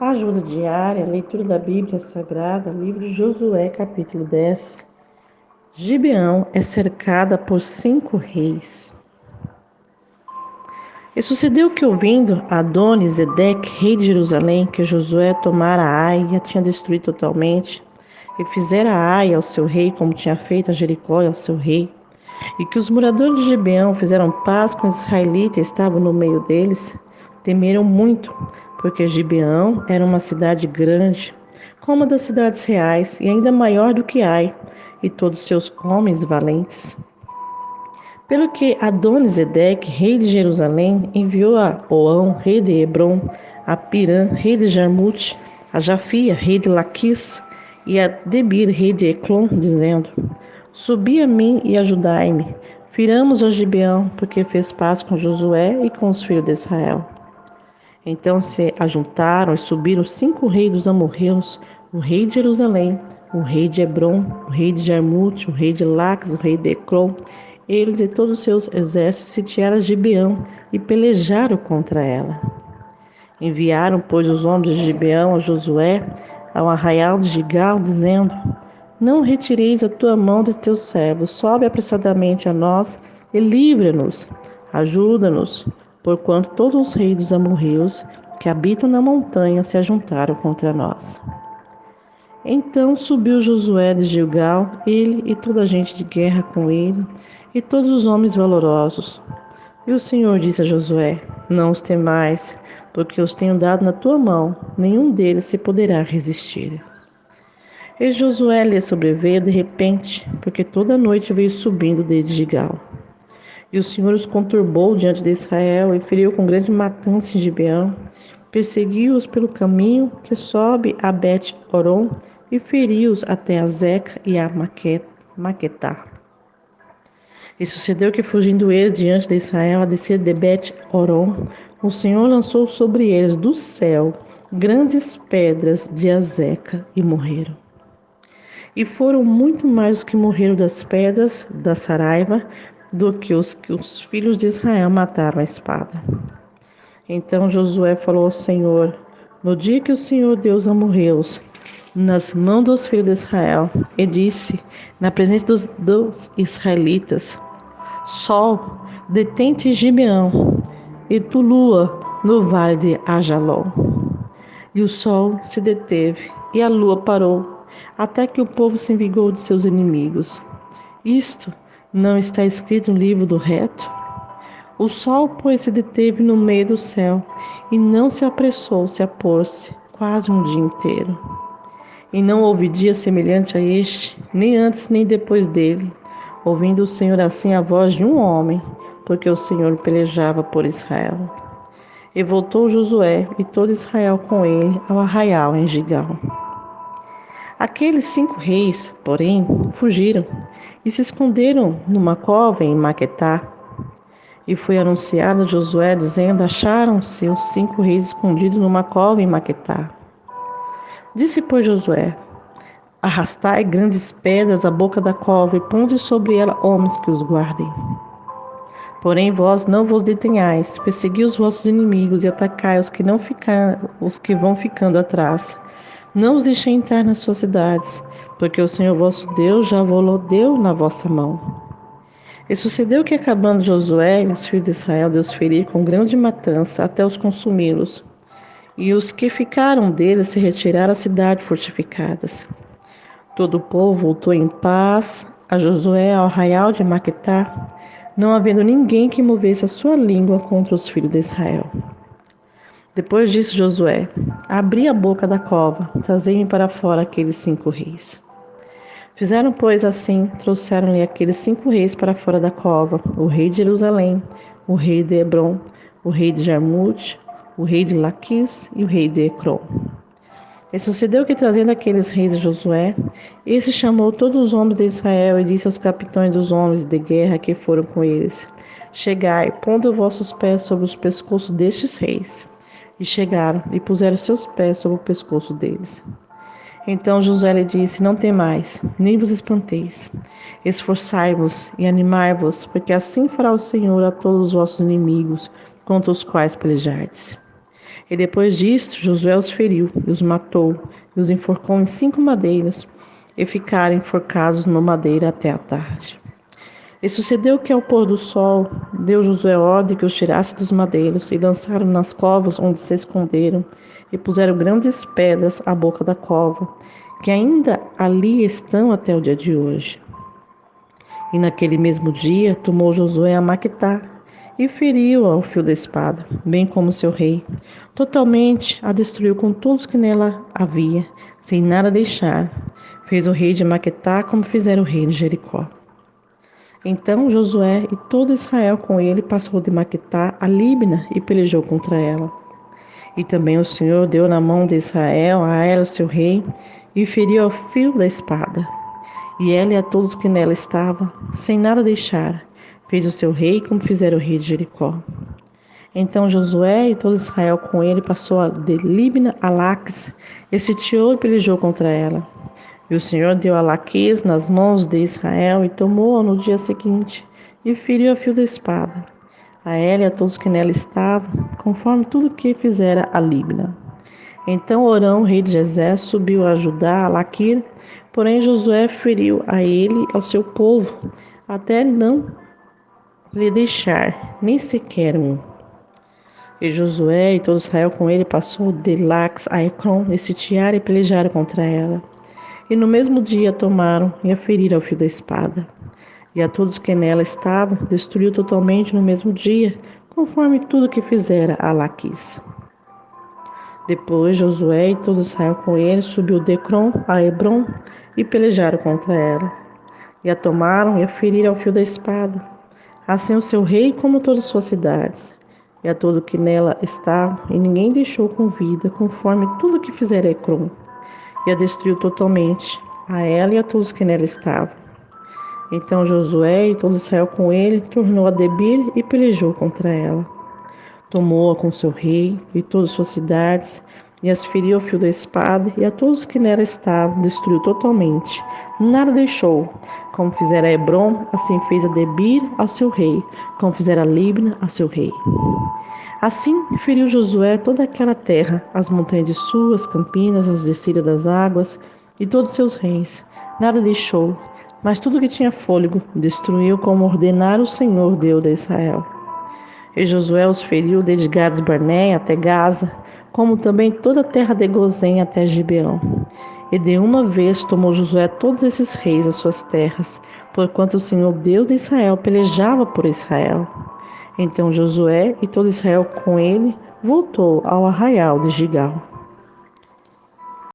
Ajuda diária, leitura da Bíblia Sagrada, livro de Josué, capítulo 10. Gibeão é cercada por 5 reis. E sucedeu que, ouvindo Adoni-Zedeque, rei de Jerusalém, que Josué tomara Ai e a tinha destruído totalmente, e fizera Ai ao seu rei, como tinha feito a Jericó ao seu rei, e que os moradores de Gibeão fizeram paz com os israelitas e estavam no meio deles, temeram muito, porque Gibeão era uma cidade grande, como uma das cidades reais, e ainda maior do que Ai, e todos seus homens valentes. Pelo que Adoni-Zedeque, rei de Jerusalém, enviou a Oão, rei de Hebrom, a Pirã, rei de Jarmute, a Jafia, rei de Laquis, e a Debir, rei de Eclon, dizendo: Subi a mim e ajudai-me. Firamos a Gibeão, porque fez paz com Josué e com os filhos de Israel. Então se ajuntaram e subiram 5 reis dos amorreus, o rei de Jerusalém, o rei de Hebrom, o rei de Jarmute, o rei de Laques, o rei de Eclon. Eles e todos os seus exércitos sitiaram Gibeão e pelejaram contra ela. Enviaram, pois, os homens de Gibeão a Josué, ao arraial de Gigal, dizendo: Não retireis a tua mão de teus servos, sobe apressadamente a nós e livra-nos, ajuda-nos, porquanto todos os reis dos amorreus que habitam na montanha se ajuntaram contra nós. Então subiu Josué de Gilgal, ele e toda a gente de guerra com ele, e todos os homens valorosos. E o Senhor disse a Josué: Não os temais, porque os tenho dado na tua mão, nenhum deles se poderá resistir. E Josué lhe sobreveio de repente, porque toda noite veio subindo desde Gigal. E o Senhor os conturbou diante de Israel e feriu com grande matança em Gibeão, perseguiu-os pelo caminho que sobe a Bet-Oron e feriu-os até a Zeca e a Maquetá. E sucedeu que, fugindo eles diante de Israel a descer de Bet-Oron, o Senhor lançou sobre eles do céu grandes pedras de Azeca e morreram. E foram muito mais os que morreram das pedras da Saraiva do que os filhos de Israel mataram à espada. Então Josué falou ao Senhor: No dia que o Senhor deu os amorreus nas mãos dos filhos de Israel, e disse, na presença dos israelitas: Sol, detente em Gibeão, e tu, lua, no vale de Ajalon. E o sol se deteve, e a lua parou, até que o povo se vingou de seus inimigos. Isto não está escrito no livro do reto? O sol, pois, se deteve no meio do céu, e não se apressou-se a pôr-se, quase um dia inteiro. E não houve dia semelhante a este, nem antes nem depois dele, ouvindo o Senhor assim a voz de um homem, porque o Senhor pelejava por Israel. E voltou Josué e todo Israel com ele ao arraial em Gigal. Aqueles 5 reis, porém, fugiram e se esconderam numa cova em Maquetá. E foi anunciado a Josué, dizendo: Acharam-se os 5 reis escondidos numa cova em Maquetá. Disse, pois, Josué: Arrastai grandes pedras à boca da cova e ponde sobre ela homens que os guardem. Porém, vós não vos detenhais, persegui os vossos inimigos e atacai os que vão ficando atrás. Não os deixei entrar nas suas cidades, porque o Senhor vosso Deus já vos deu na vossa mão. E sucedeu que, acabando Josué e os filhos de Israel, Deus ferir com grande matança até os consumi-los. E os que ficaram deles se retiraram à cidade fortificadas. Todo o povo voltou em paz a Josué ao arraial de Maquetá, não havendo ninguém que movesse a sua língua contra os filhos de Israel. Depois disse Josué: Abri a boca da cova, trazei-me para fora aqueles 5 reis. Fizeram, pois, assim, trouxeram-lhe aqueles 5 reis para fora da cova: o rei de Jerusalém, o rei de Hebrom, o rei de Jarmute, o rei de Laquis e o rei de Ecrom. E sucedeu que, trazendo aqueles reis de Josué, esse chamou todos os homens de Israel e disse aos capitães dos homens de guerra que foram com eles: Chegai, pondo vossos pés sobre os pescoços destes reis. E chegaram e puseram seus pés sobre o pescoço deles. Então Josué lhe disse: Não temais, nem vos espanteis. Esforçai-vos e animai-vos, porque assim fará o Senhor a todos os vossos inimigos, contra os quais pelejardes. E depois disto, Josué os feriu, e os matou, e os enforcou em 5 madeiras, e ficaram enforcados numa madeira até a tarde. E sucedeu que, ao pôr do sol, deu Josué ordem que os tirasse dos madeiros, e lançaram nas covas onde se esconderam, e puseram grandes pedras à boca da cova, que ainda ali estão até o dia de hoje. E naquele mesmo dia tomou Josué a Maquetá, e feriu ao fio da espada, bem como seu rei. Totalmente a destruiu com todos que nela havia, sem nada deixar. Fez o rei de Maquetá como fizera o rei de Jericó. Então Josué e todo Israel com ele passou de Maquetá a Líbina e pelejou contra ela. E também o Senhor deu na mão de Israel a ela, seu rei, e feriu ao fio da espada. E ela e a todos que nela estavam, sem nada deixar, fez o seu rei como fizera o rei de Jericó. Então Josué e todo Israel com ele passou de Líbina a Laques, e sitiou e pelejou contra ela. E o Senhor deu a Laquis nas mãos de Israel e tomou-a no dia seguinte, e feriu a fio da espada, a ela e a todos que nela estavam, conforme tudo que fizera a Líbina. Então Orão, rei de Gezer, subiu a Judá, a Laquir, porém Josué feriu a ele e ao seu povo, até não lhe deixar nem sequer um. E Josué e todo Israel com ele passou de Lax a Ecrom, e sitiaram e pelejaram contra ela. E no mesmo dia tomaram e a feriram ao fio da espada. E a todos que nela estavam, destruiu totalmente no mesmo dia, conforme tudo que fizera a Laquis. Depois Josué e todo Israel com ele subiu de Ecrom a Hebrom e pelejaram contra ela. E a tomaram e a feriram ao fio da espada. Assim o seu rei como todas suas cidades. E a todo que nela estava, e ninguém deixou com vida, conforme tudo que fizera Ecrom. E a destruiu totalmente, a ela e a todos que nela estavam. Então Josué e todo Israel com ele tornou a Debir e pelejou contra ela. Tomou-a com seu rei e todas suas cidades, e as feriu ao fio da espada, e a todos que nela estavam destruiu totalmente. Nada deixou. Como fizera Hebrom, assim fez a Debir ao seu rei, como fizera a Libna a seu rei. Assim feriu Josué toda aquela terra, as montanhas de Sul, as campinas, as descidas das águas, e todos seus reis. Nada deixou, mas tudo que tinha fôlego destruiu, como ordenara o Senhor, Deus de Israel. E Josué os feriu desde Gades-Barnea até Gaza, como também toda a terra de Gozém até Gibeão. E de uma vez tomou Josué todos esses reis as suas terras, porquanto o Senhor Deus de Israel pelejava por Israel. Então Josué e todo Israel com ele voltou ao arraial de Gigal.